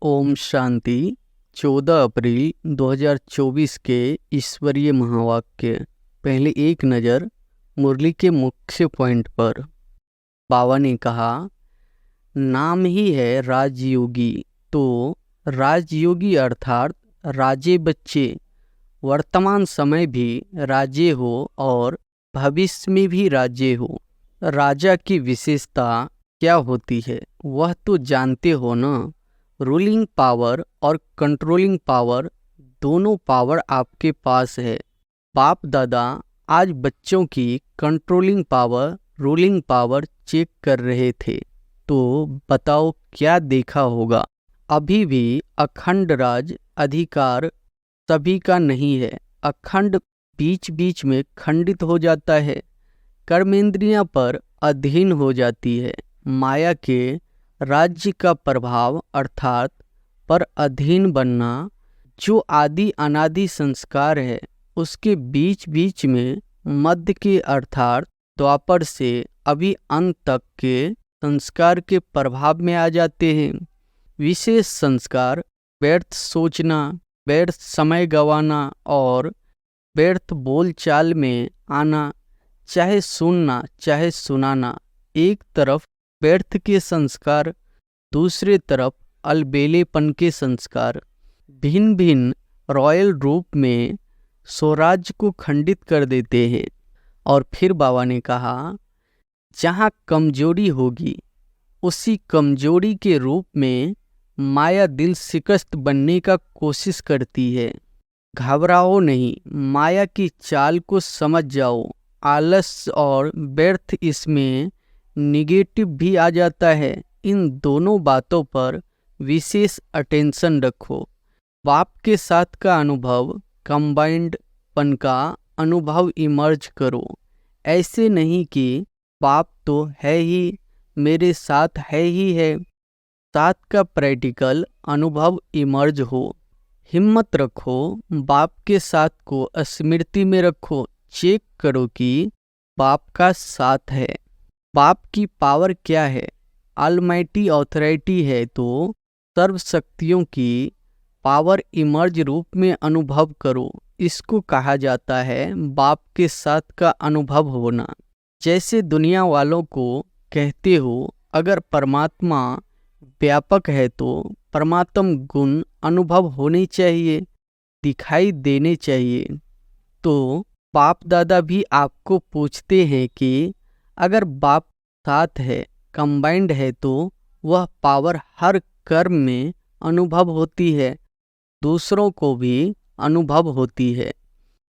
ओम शांति। 14 अप्रैल 2024 के ईश्वरीय महावाक्य। पहले एक नज़र मुरली के मुख्य पॉइंट पर। बाबा ने कहा, नाम ही है राजयोगी, तो राजयोगी अर्थात राजे बच्चे वर्तमान समय भी राजे हो और भविष्य में भी राजे हो। राजा की विशेषता क्या होती है वह तो जानते हो ना। रूलिंग पावर और कंट्रोलिंग पावर, दोनों पावर आपके पास है। बाप दादा आज बच्चों की controlling power, ruling power check कर रहे थे, तो बताओ क्या देखा होगा। अभी भी अखंड राज अधिकार सभी का नहीं है। अखंड बीच बीच में खंडित हो जाता है, कर्मेंद्रियां पर अधीन हो जाती है। माया के राज्य का प्रभाव अर्थात पर अधीन बनना, जो आदि अनादि संस्कार है, उसके बीच बीच में मध्य के अर्थात द्वापर से अभी अंत तक के संस्कार के प्रभाव में आ जाते हैं। विशेष संस्कार व्यर्थ सोचना, व्यर्थ समय गंवाना और व्यर्थ बोलचाल में आना, चाहे सुनना चाहे सुनाना। एक तरफ व्यर्थ के संस्कार, दूसरे तरफ अलबेलेपन के संस्कार भिन्न भिन्न रॉयल रूप में स्वराज्य को खंडित कर देते हैं। और फिर बाबा ने कहा, जहाँ कमजोरी होगी उसी कमजोरी के रूप में माया दिल शिकस्त बनने का कोशिश करती है। घबराओ नहीं, माया की चाल को समझ जाओ। आलस और व्यर्थ इसमें निगेटिव भी आ जाता है। इन दोनों बातों पर विशेष अटेंशन रखो। बाप के साथ का अनुभव, कंबाइंड पन का अनुभव इमर्ज करो। ऐसे नहीं कि बाप तो है ही, मेरे साथ है ही है। साथ का प्रैक्टिकल अनुभव इमर्ज हो। हिम्मत रखो, बाप के साथ को स्मृति में रखो। चेक करो कि बाप का साथ है। बाप की पावर क्या है? ऑलमाइटी ऑथोरिटी है, तो सर्व शक्तियों की पावर इमर्ज रूप में अनुभव करो। इसको कहा जाता है बाप के साथ का अनुभव होना। जैसे दुनिया वालों को कहते हो, अगर परमात्मा व्यापक है तो परमात्म गुण अनुभव होने चाहिए, दिखाई देने चाहिए। तो बाप दादा भी आपको पूछते हैं कि अगर बाप साथ है, कंबाइंड है, तो वह पावर हर कर्म में अनुभव होती है, दूसरों को भी अनुभव होती है।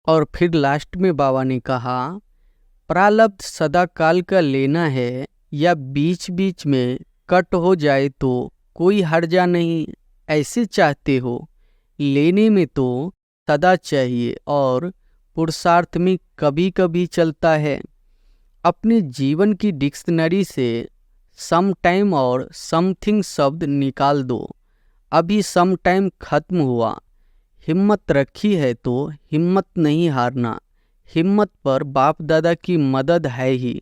और फिर लास्ट में बाबा ने कहा, प्रारब्ध सदा काल का लेना है या बीच बीच में कट हो जाए तो कोई हर्जा नहीं। ऐसे चाहते हो, लेने में तो सदा चाहिए और पुरुषार्थ में कभी कभी चलता है। अपने जीवन की डिक्शनरी से सम टाइम और समथिंग शब्द निकाल दो। अभी सम टाइम खत्म हुआ। हिम्मत रखी है तो हिम्मत नहीं हारना। हिम्मत पर बाप दादा की मदद है ही।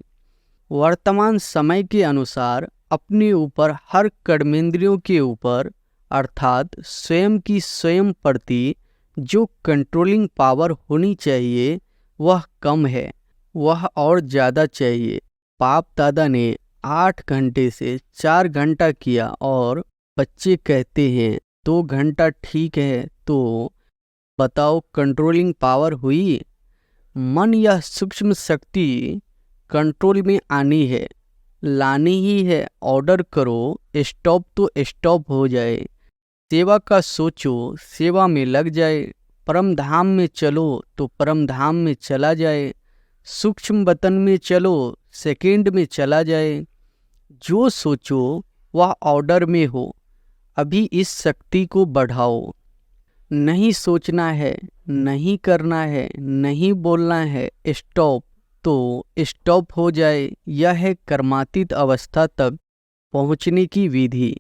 वर्तमान समय के अनुसार अपने ऊपर, हर कर्मेंद्रियों के ऊपर अर्थात स्वयं की स्वयं प्रति जो कंट्रोलिंग पावर होनी चाहिए वह कम है, वह और ज़्यादा चाहिए। बाप दादा ने 8 घंटे से 4 घंटा किया और बच्चे कहते हैं 2 घंटा ठीक है, तो बताओ कंट्रोलिंग पावर हुई? मन या सूक्ष्म शक्ति कंट्रोल में आनी है, लानी ही है। ऑर्डर करो, स्टॉप तो स्टॉप हो जाए। सेवा का सोचो, सेवा में लग जाए। परम धाम में चलो तो परम धाम में चला जाए। सूक्ष्म वतन में चलो, सेकंड में चला जाए। जो सोचो वह ऑर्डर में हो। अभी इस शक्ति को बढ़ाओ। नहीं सोचना है, नहीं करना है, नहीं बोलना है, स्टॉप तो स्टॉप हो जाए। यह है कर्मातीत अवस्था तक पहुँचने की विधि।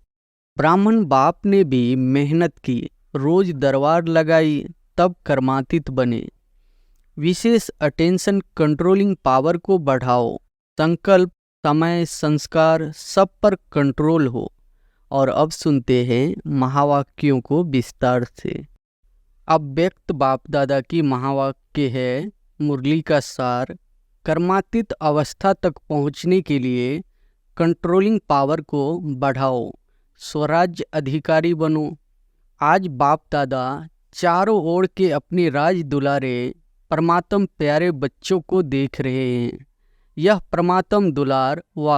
ब्राह्मण बाप ने भी मेहनत की, रोज दरबार लगाई, तब कर्मातीत बने। विशेष अटेंशन कंट्रोलिंग पावर को बढ़ाओ। संकल्प, समय, संस्कार सब पर कंट्रोल हो और अब सुनते हैं महावाक्यों को विस्तार से। अव्यक्त बाप दादा की महावाक्य है मुरली का सार। कर्मातीत अवस्था तक पहुंचने के लिए कंट्रोलिंग पावर को बढ़ाओ, स्वराज्य अधिकारी बनो। आज बाप दादा चारों ओर के अपने राज दुलारे परमात्म प्यारे बच्चों को देख रहे हैं। यह परमात्म दुलार व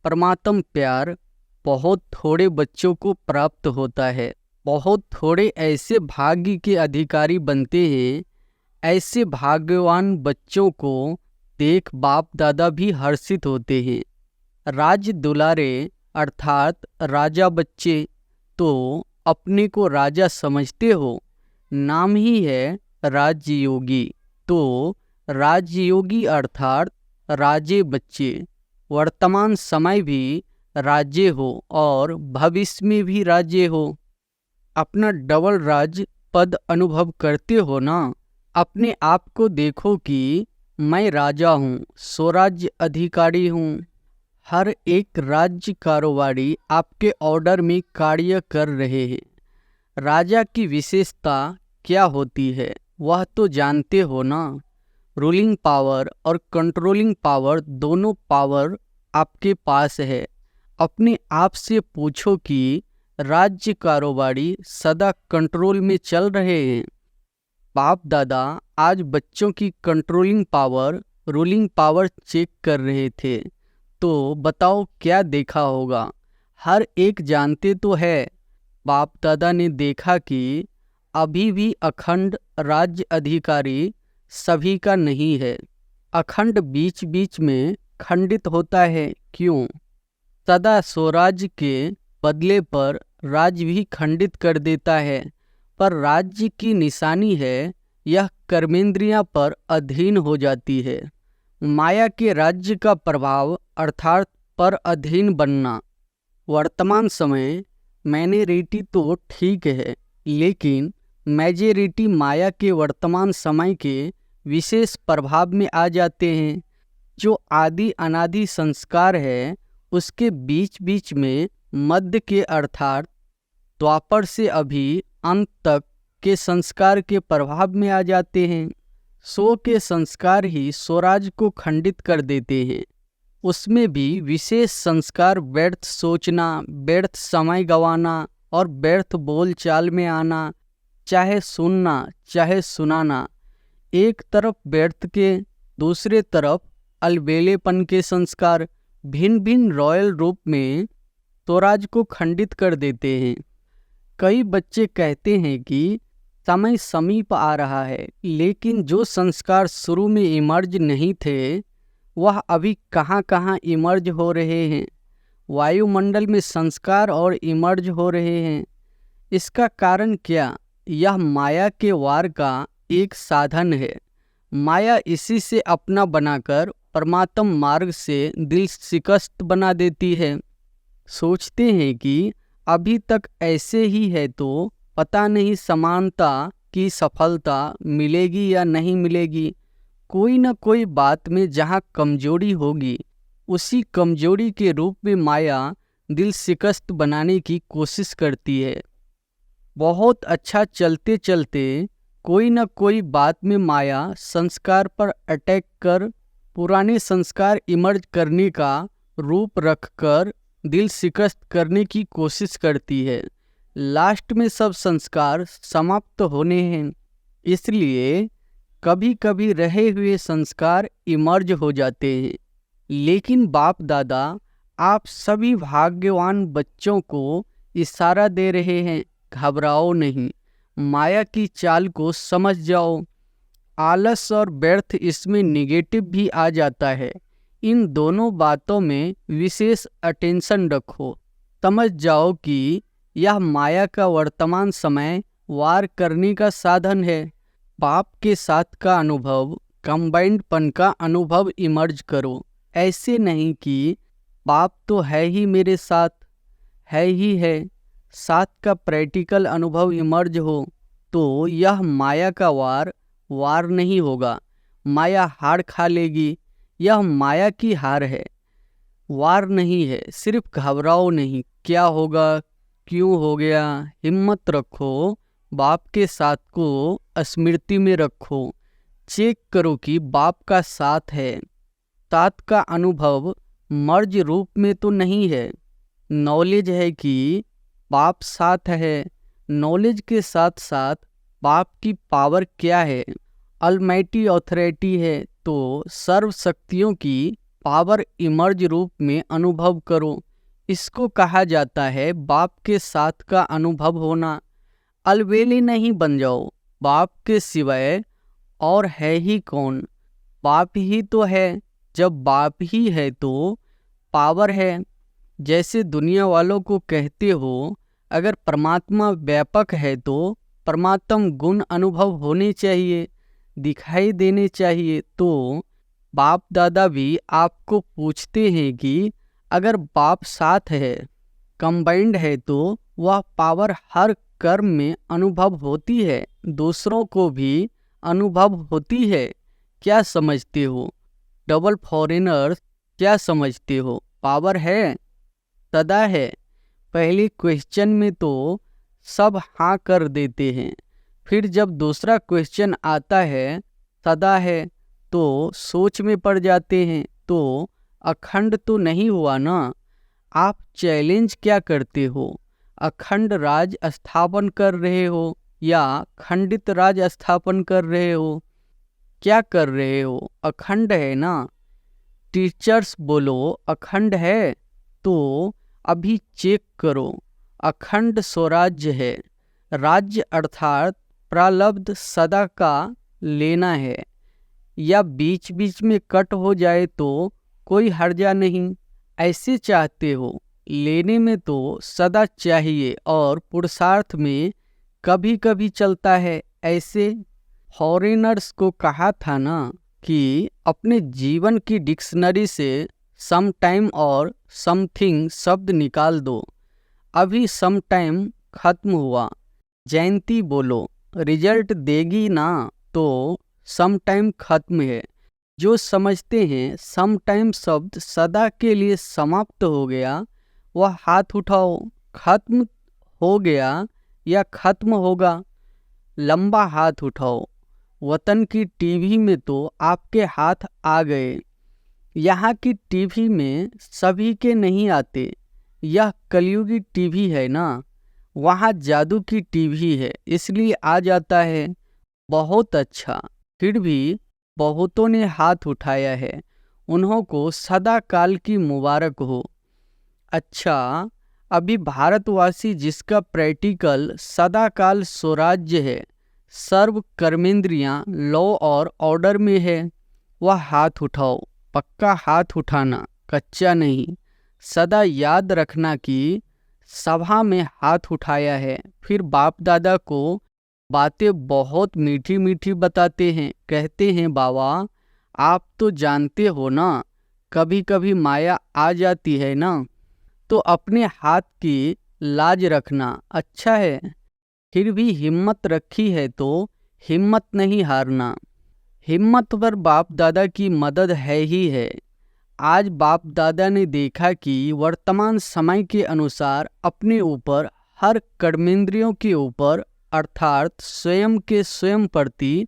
परमात्म प्यार बहुत थोड़े बच्चों को प्राप्त होता है। बहुत थोड़े ऐसे भाग्य के अधिकारी बनते हैं। ऐसे भाग्यवान बच्चों को देख बाप दादा भी हर्षित होते हैं। राज दुलारे अर्थात राजा बच्चे तो अपने को राजा समझते हो। नाम ही है राजयोगी, तो राजयोगी अर्थात राजे बच्चे। वर्तमान समय भी राज्य हो और भविष्य में भी राज्य हो। अपना डबल राज पद अनुभव करते हो ना। अपने आप को देखो कि मैं राजा हूँ, स्वराज्य अधिकारी हूँ। हर एक राज्य कारोबारी आपके ऑर्डर में कार्य कर रहे हैं। राजा की विशेषता क्या होती है वह तो जानते हो ना। रूलिंग पावर और कंट्रोलिंग पावर दोनों पावर आपके पास है। अपने आप से पूछो कि राज्य कारोबारी सदा कंट्रोल में चल रहे हैं। बाप दादा आज बच्चों की controlling power, ruling power check कर रहे थे, तो बताओ क्या देखा होगा। हर एक जानते तो है। बाप दादा ने देखा कि अभी भी अखंड राज्य अधिकारी सभी का नहीं है। अखंड बीच बीच में खंडित होता है। क्यों? सदा स्वराज्य के बदले पर राज्य भी खंडित कर देता है। पर राज्य की निशानी है यह कर्मेंद्रियां पर अधीन हो जाती है। माया के राज्य का प्रभाव अर्थात पर अधीन बनना। वर्तमान समय माइनॉरिटी तो ठीक है, लेकिन मेजॉरिटी माया के वर्तमान समय के विशेष प्रभाव में आ जाते हैं। जो आदि अनादि संस्कार है उसके बीच बीच में मध्य के अर्थात द्वापर से अभी अंत तक के संस्कार के प्रभाव में आ जाते हैं। सो के संस्कार ही स्वराज को खंडित कर देते हैं। उसमें भी विशेष संस्कार व्यर्थ सोचना, व्यर्थ समय गंवाना और व्यर्थ बोल चाल में आना, चाहे सुनना चाहे सुनाना। एक तरफ व्यर्थ के, दूसरे तरफ अलबेलेपन के संस्कार भिन्न भिन्न रॉयल रूप में स्वराज को खंडित कर देते हैं। कई बच्चे कहते हैं कि समय समीप आ रहा है, लेकिन जो संस्कार शुरू में इमर्ज नहीं थे वह अभी कहाँ कहाँ इमर्ज हो रहे हैं। वायुमंडल में संस्कार और इमर्ज हो रहे हैं। इसका कारण क्या? यह माया के वार का एक साधन है। माया इसी से अपना बनाकर परमात्म मार्ग से दिल शिकस्त बना देती है। सोचते हैं कि अभी तक ऐसे ही है तो पता नहीं समानता की सफलता मिलेगी या नहीं मिलेगी। कोई न कोई बात में जहाँ कमजोरी होगी उसी कमजोरी के रूप में माया दिल शिकस्त बनाने की कोशिश करती है। बहुत अच्छा चलते चलते कोई न कोई बात में माया संस्कार पर अटैक कर पुराने संस्कार इमर्ज करने का रूप रखकर दिल शिकस्त करने की कोशिश करती है। लास्ट में सब संस्कार समाप्त होने हैं। इसलिए कभी कभी रहे हुए संस्कार इमर्ज हो जाते हैं। लेकिन बाप दादा आप सभी भाग्यवान बच्चों को इशारा दे रहे हैं, घबराओ नहीं, माया की चाल को समझ जाओ। आलस और व्यर्थ इसमें निगेटिव भी आ जाता है। इन दोनों बातों में विशेष अटेंशन रखो। समझ जाओ कि यह माया का वर्तमान समय वार करने का साधन है। बाप के साथ का अनुभव, कंबाइंडपन का अनुभव इमर्ज करो। ऐसे नहीं कि बाप तो है ही मेरे साथ, है ही है, साथ का प्रैक्टिकल अनुभव इमर्ज हो तो यह माया का वार नहीं होगा। माया हार खा लेगी। यह माया की हार है, वार नहीं है। सिर्फ घबराओ नहीं, क्या होगा, क्यों हो गया। हिम्मत रखो, बाप के साथ को स्मृति में रखो। चेक करो कि बाप का साथ है। साथ का अनुभव मर्ज रूप में तो नहीं है। नॉलेज है कि बाप साथ है। नॉलेज के साथ साथ बाप की पावर क्या है, अलमाइटी ऑथोरिटी है। तो सर्व शक्तियों की पावर इमर्ज रूप में अनुभव करो। इसको कहा जाता है बाप के साथ का अनुभव होना। अलवेले नहीं बन जाओ। बाप के सिवाय और है ही कौन। बाप ही तो है। जब बाप ही है तो पावर है। जैसे दुनिया वालों को कहते हो, अगर परमात्मा व्यापक है तो परमात्म गुण अनुभव होने चाहिए, दिखाई देने चाहिए। तो बाप दादा भी आपको पूछते हैं कि अगर बाप साथ है, कंबाइंड है, तो वह पावर हर कर्म में अनुभव होती है, दूसरों को भी अनुभव होती है। क्या समझते हो डबल फॉरेनर्स, क्या समझते हो, पावर है, सदा है। पहले क्वेश्चन में तो सब हाँ कर देते हैं, फिर जब दूसरा क्वेश्चन आता है सदा है तो सोच में पड़ जाते हैं। तो अखंड तो नहीं हुआ ना। आप चैलेंज क्या करते हो, अखंड राज स्थापन कर रहे हो या खंडित राज स्थापन कर रहे हो, क्या कर रहे हो। अखंड है ना। टीचर्स बोलो अखंड है, तो अभी चेक करो। अखंड स्वराज्य है। राज्य अर्थात प्रारब्ध सदा का लेना है, या बीच बीच में कट हो जाए तो कोई हर्जा नहीं। ऐसे चाहते हो, लेने में तो सदा चाहिए और पुरुषार्थ में कभी कभी चलता है। ऐसे फॉरेनर्स को कहा था ना कि अपने जीवन की डिक्शनरी से सम टाइम और समथिंग शब्द निकाल दो। अभी सम टाइम खत्म हुआ। जयंती बोलो रिजल्ट देगी ना, तो सम टाइम खत्म है। जो समझते हैं सम टाइम शब्द सदा के लिए समाप्त हो गया, वह हाथ उठाओ। खत्म हो गया या खत्म होगा, लंबा हाथ उठाओ। वतन की टीवी में तो आपके हाथ आ गए। यहाँ की टीवी में सभी के नहीं आते। यह कलयुगी टीवी है ना, वहाँ जादू की टीवी है, इसलिए आ जाता है। बहुत अच्छा। फिर भी बहुतों ने हाथ उठाया है, उन्हों को सदा काल की मुबारक हो। अच्छा, अभी भारतवासी जिसका प्रैक्टिकल सदा काल स्वराज्य है, सर्व कर्मेंद्रियां लॉ और ऑर्डर में है, वह हाथ उठाओ। पक्का हाथ उठाना, कच्चा नहीं। सदा याद रखना कि सभा में हाथ उठाया है। फिर बाप दादा को बातें बहुत मीठी मीठी बताते हैं, कहते हैं बाबा आप तो जानते हो ना, कभी कभी माया आ जाती है ना, तो अपने हाथ की लाज रखना अच्छा है। फिर भी हिम्मत रखी है तो हिम्मत नहीं हारना। हिम्मत पर बाप दादा की मदद है ही है। आज बाप दादा ने देखा कि वर्तमान समय के अनुसार अपने ऊपर, हर कर्मेंद्रियों के ऊपर अर्थात स्वयं के स्वयं प्रति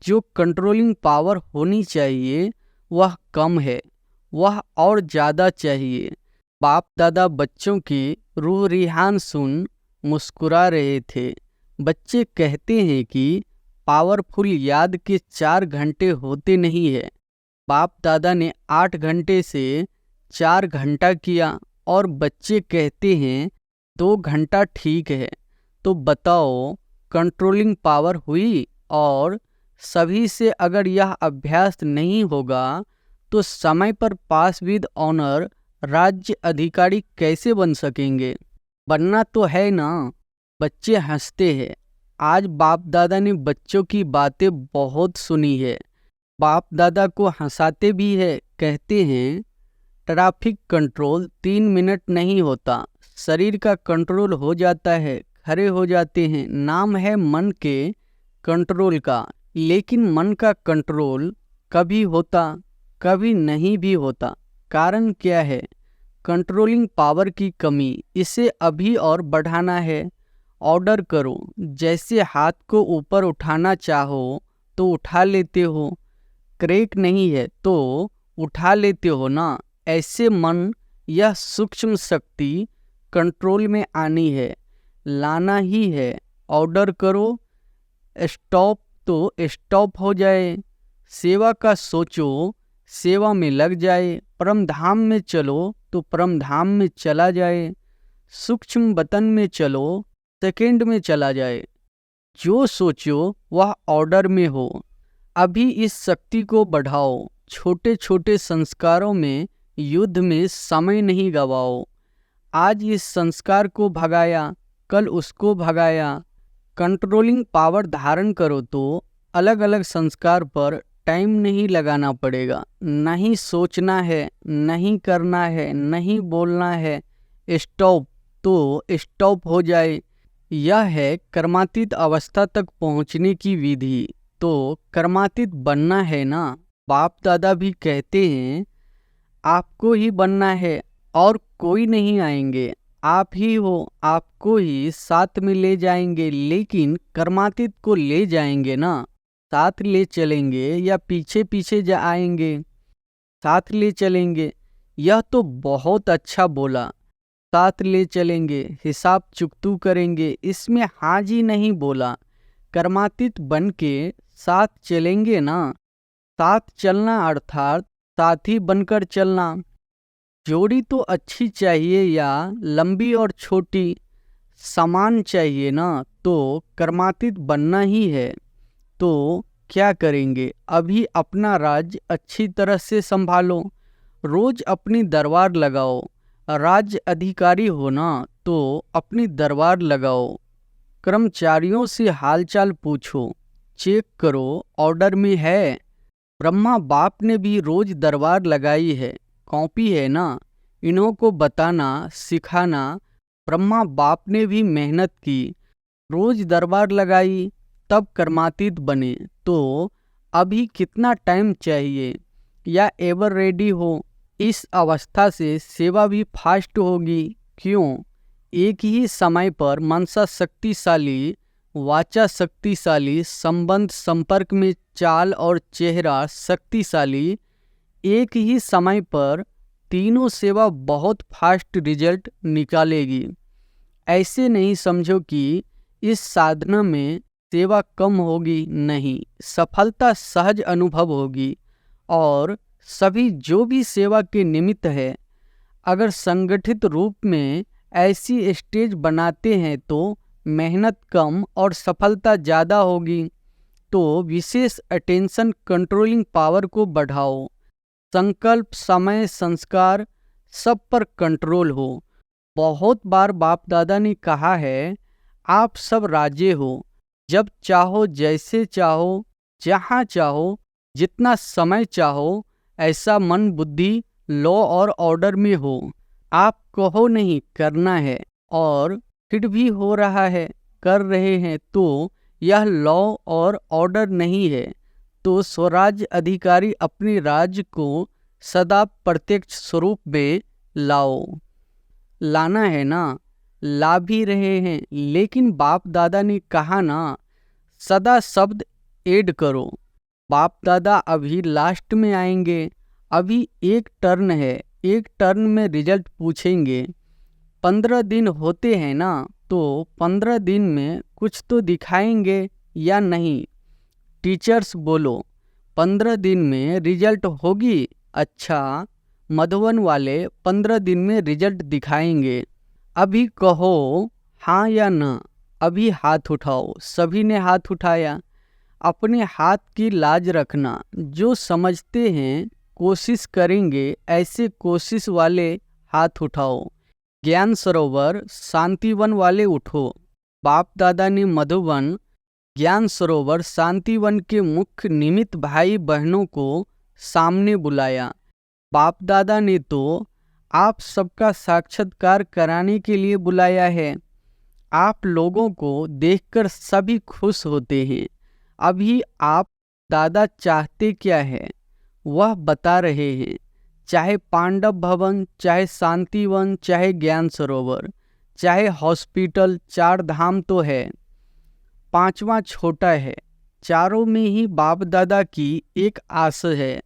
जो कंट्रोलिंग पावर होनी चाहिए वह कम है, वह और ज़्यादा चाहिए। बाप दादा बच्चों की रूह रिहान सुन मुस्कुरा रहे थे। बच्चे कहते हैं कि पावरफुल याद के 4 घंटे होते नहीं है। बाप दादा ने 8 घंटे से 4 घंटा किया और बच्चे कहते हैं 2 घंटा ठीक है। तो बताओ कंट्रोलिंग पावर हुई। और सभी से अगर यह अभ्यास नहीं होगा तो समय पर पास विद ऑनर राज्य अधिकारी कैसे बन सकेंगे। बनना तो है ना। बच्चे हंसते हैं। आज बाप दादा ने बच्चों की बातें बहुत सुनी है। बाप दादा को हंसाते भी है, कहते हैं ट्रैफिक कंट्रोल 3 मिनट नहीं होता, शरीर का कंट्रोल हो जाता है, खड़े हो जाते हैं। नाम है मन के कंट्रोल का, लेकिन मन का कंट्रोल कभी होता कभी नहीं भी होता। कारण क्या है, कंट्रोलिंग पावर की कमी, इसे अभी और बढ़ाना है। ऑर्डर करो, जैसे हाथ को ऊपर उठाना चाहो तो उठा लेते हो, क्रैक नहीं है तो उठा लेते हो ना। ऐसे मन यह सूक्ष्म शक्ति कंट्रोल में आनी है, लाना ही है। ऑर्डर करो, स्टॉप तो स्टॉप हो जाए, सेवा का सोचो, सेवा में लग जाए, परम धाम में चलो तो परम धाम में चला जाए, सूक्ष्म बतन में चलो, सेकंड में चला जाए। जो सोचो वह ऑर्डर में हो। अभी इस शक्ति को बढ़ाओ, छोटे छोटे संस्कारों में, युद्ध में समय नहीं गवाओ। आज इस संस्कार को भगाया, कल उसको भगाया। कंट्रोलिंग पावर धारण करो तो अलग अलग संस्कार पर टाइम नहीं लगाना पड़ेगा। नहीं सोचना है, नहीं करना है, नहीं बोलना है, स्टॉप तो स्टॉप हो जाए। यह है कर्मातीत अवस्था तक पहुंचने की विधि। तो कर्मातीत बनना है ना। बाप दादा भी कहते हैं आपको ही बनना है और कोई नहीं आएंगे, आप ही हो, आपको ही साथ में ले जाएंगे। लेकिन कर्मातीत को ले जाएंगे ना, साथ ले चलेंगे या पीछे पीछे जा आएंगे? साथ ले चलेंगे। यह तो बहुत अच्छा बोला, साथ ले चलेंगे, हिसाब चुकतू करेंगे, इसमें हाँ जी नहीं बोला। कर्मातीत बन के साथ चलेंगे ना। साथ चलना अर्थात साथी बनकर चलना। जोड़ी तो अच्छी चाहिए या लंबी और छोटी, समान चाहिए ना। तो कर्मातीत बनना ही है। तो क्या करेंगे? अभी अपना राज्य अच्छी तरह से संभालो, रोज अपनी दरबार लगाओ। राज्य अधिकारी हो ना तो अपनी दरबार लगाओ। कर्मचारियों से हालचाल पूछो, चेक करो ऑर्डर में है। ब्रह्मा बाप ने भी रोज दरबार लगाई है, कॉपी है ना। इन्हों को बताना सिखाना। ब्रह्मा बाप ने भी मेहनत की, रोज दरबार लगाई, तब कर्मातीत बने। तो अभी कितना टाइम चाहिए या एवर रेडी हो? इस अवस्था से सेवा भी फास्ट होगी। क्यों? एक ही समय पर मनसा शक्तिशाली, वाचा शक्तिशाली, संबंध संपर्क में चाल और चेहरा शक्तिशाली। एक ही समय पर तीनों सेवा बहुत फास्ट रिजल्ट निकालेगी। ऐसे नहीं समझो कि इस साधना में सेवा कम होगी, नहीं, सफलता सहज अनुभव होगी। और सभी जो भी सेवा के निमित्त है, अगर संगठित रूप में ऐसी स्टेज बनाते हैं तो मेहनत कम और सफलता ज़्यादा होगी। तो विशेष अटेंशन कंट्रोलिंग पावर को बढ़ाओ। संकल्प, समय, संस्कार सब पर कंट्रोल हो। बहुत बार बाप दादा ने कहा है आप सब राजे हो, जब चाहो, जैसे चाहो, जहाँ चाहो, जितना समय चाहो, ऐसा मन बुद्धि लॉ और ऑर्डर में हो। आप कहो नहीं करना है और फिर भी हो रहा है, कर रहे हैं, तो यह लॉ और ऑर्डर नहीं है। तो स्वराज्य अधिकारी अपने राज्य को सदा प्रत्यक्ष स्वरूप में लाओ। लाना है ना, ला भी रहे हैं। लेकिन बाप दादा ने कहा ना, सदा शब्द ऐड करो। बाप दादा अभी लास्ट में आएंगे। अभी एक टर्न है, एक टर्न में रिजल्ट पूछेंगे। 15 दिन होते हैं ना, तो 15 दिन में कुछ तो दिखाएंगे या नहीं? टीचर्स बोलो 15 दिन में रिजल्ट होगी। अच्छा, मधुबन वाले 15 दिन में रिजल्ट दिखाएंगे। अभी कहो हाँ या ना। अभी हाथ उठाओ। सभी ने हाथ उठाया। अपने हाथ की लाज रखना। जो समझते हैं कोशिश करेंगे, ऐसे कोशिश वाले हाथ उठाओ। ज्ञान सरोवर शांतिवन वाले उठो। बाप दादा ने मधुबन, ज्ञान सरोवर, शांतिवन के मुख्य निमित्त भाई बहनों को सामने बुलाया। बाप दादा ने तो आप सबका साक्षात्कार कराने के लिए बुलाया है। आप लोगों को देखकर सभी खुश होते हैं। अभी आप दादा चाहते क्या है वह बता रहे हैं। चाहे पांडव भवन, चाहे शांतिवन, चाहे ज्ञान सरोवर, चाहे हॉस्पिटल, 4 धाम तो है, 5वां छोटा है। चारों में ही बाप दादा की एक आस है।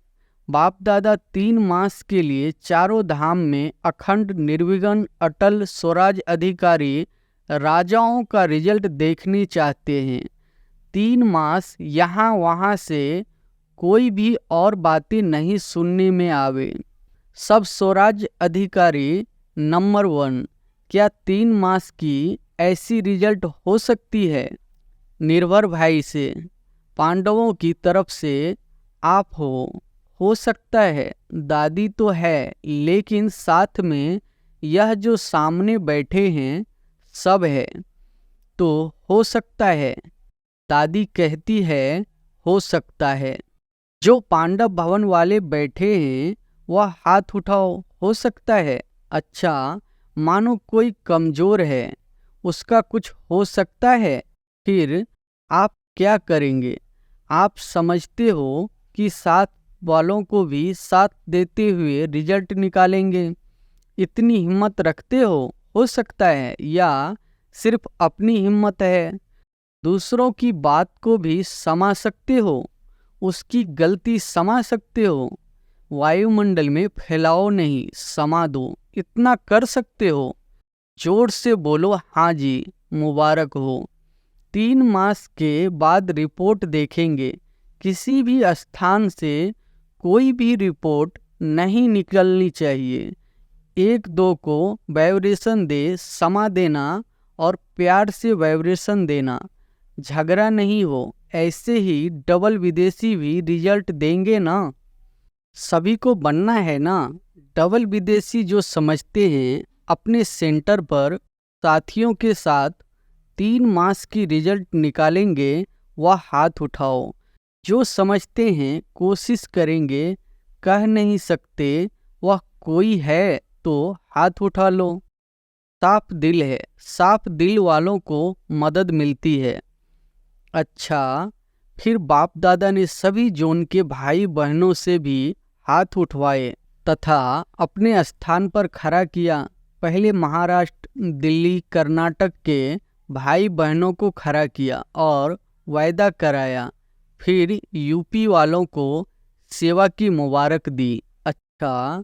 बाप दादा 3 मास के लिए चारों धाम में अखंड निर्विघ्न अटल स्वराज अधिकारी राजाओं का रिजल्ट देखने चाहते हैं। 3 मास यहाँ वहाँ से कोई भी और बातें नहीं सुनने में आवे। सब स्वराज अधिकारी नंबर 1। क्या 3 मास की ऐसी रिजल्ट हो सकती है? निर्भर भाई से, पांडवों की तरफ से आप हो सकता है। दादी तो है, लेकिन साथ में यह जो सामने बैठे हैं सब है, तो हो सकता है। दादी कहती है हो सकता है। जो पांडव भवन वाले बैठे हैं वह हाथ उठाओ, हो सकता है। अच्छा, मानो कोई कमजोर है, उसका कुछ हो सकता है। फिर आप क्या करेंगे? आप समझते हो कि साथ वालों को भी साथ देते हुए रिजल्ट निकालेंगे। इतनी हिम्मत रखते हो सकता है, या सिर्फ अपनी हिम्मत है? दूसरों की बात को भी समा सकते हो, उसकी गलती समा सकते हो। वायुमंडल में फैलाओ नहीं, समा दो, इतना कर सकते हो। जोर से बोलो हाँ जी, मुबारक हो। 3 मास के बाद रिपोर्ट देखेंगे। किसी भी स्थान से कोई भी रिपोर्ट नहीं निकलनी चाहिए। 1-2 को वाइब्रेशन दे, समा देना और प्यार से वाइब्रेशन देना। झगड़ा नहीं हो। ऐसे ही डबल विदेशी भी रिजल्ट देंगे ना। सभी को बनना है ना। डबल विदेशी जो समझते हैं अपने सेंटर पर साथियों के साथ 3 मास की रिजल्ट निकालेंगे, वह हाथ उठाओ। जो समझते हैं कोशिश करेंगे, कह नहीं सकते, वह कोई है तो हाथ उठा लो। साफ दिल है, साफ दिल वालों को मदद मिलती है। अच्छा, फिर बाप दादा ने सभी जोन के भाई बहनों से भी हाथ उठवाए तथा अपने स्थान पर खड़ा किया। पहले महाराष्ट्र, दिल्ली, कर्नाटक के भाई बहनों को खड़ा किया और वायदा कराया। फिर यूपी वालों को सेवा की मुबारक दी। अच्छा,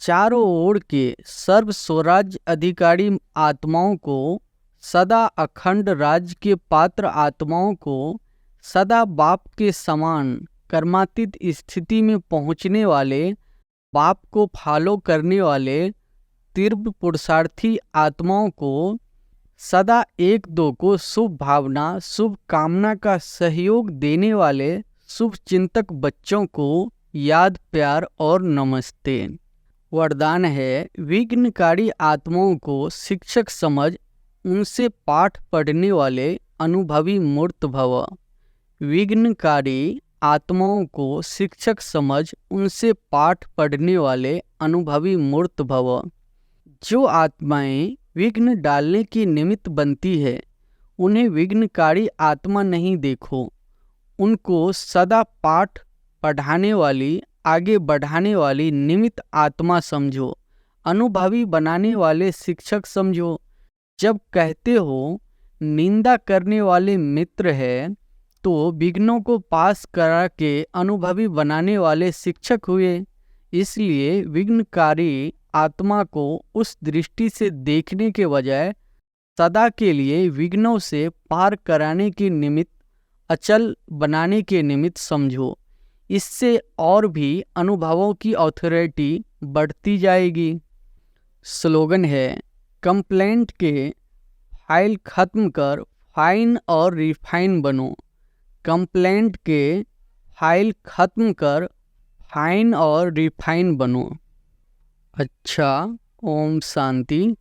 चारों ओर के सर्व स्वराज अधिकारी आत्माओं को, सदा अखंड राज्य के पात्र आत्माओं को, सदा बाप के समान कर्मातीत स्थिति में पहुँचने वाले, बाप को फॉलो करने वाले तीव्र पुरुषार्थी आत्माओं को, सदा 1-2 को शुभ भावना, शुभ कामना का सहयोग देने वाले शुभ चिंतक बच्चों को याद, प्यार और नमस्ते। वरदान है विघ्नकारी आत्माओं को शिक्षक समझ उनसे पाठ पढ़ने वाले अनुभवी मूर्त भव। विघ्नकारी आत्माओं को शिक्षक समझ उनसे पाठ पढ़ने वाले अनुभवी मूर्त भव। जो आत्माएं विघ्न डालने की निमित्त बनती है, उन्हें विघ्नकारी आत्मा नहीं देखो, उनको सदा पाठ पढ़ाने वाली, आगे बढ़ाने वाली निमित्त आत्मा समझो, अनुभवी बनाने वाले शिक्षक समझो। जब कहते हो निंदा करने वाले मित्र है, तो विघ्नों को पास करा के अनुभवी बनाने वाले शिक्षक हुए। इसलिए विघ्नकारी आत्मा को उस दृष्टि से देखने के बजाय सदा के लिए विघ्नों से पार कराने के निमित्त, अचल बनाने के निमित्त समझो। इससे और भी अनुभवों की ऑथोरिटी बढ़ती जाएगी। स्लोगन है कंप्लेंट के फाइल खत्म कर फाइन और रिफाइन बनो। कंप्लेंट के फाइल खत्म कर फाइन और रिफाइन बनो। अच्छा, ओम शांति।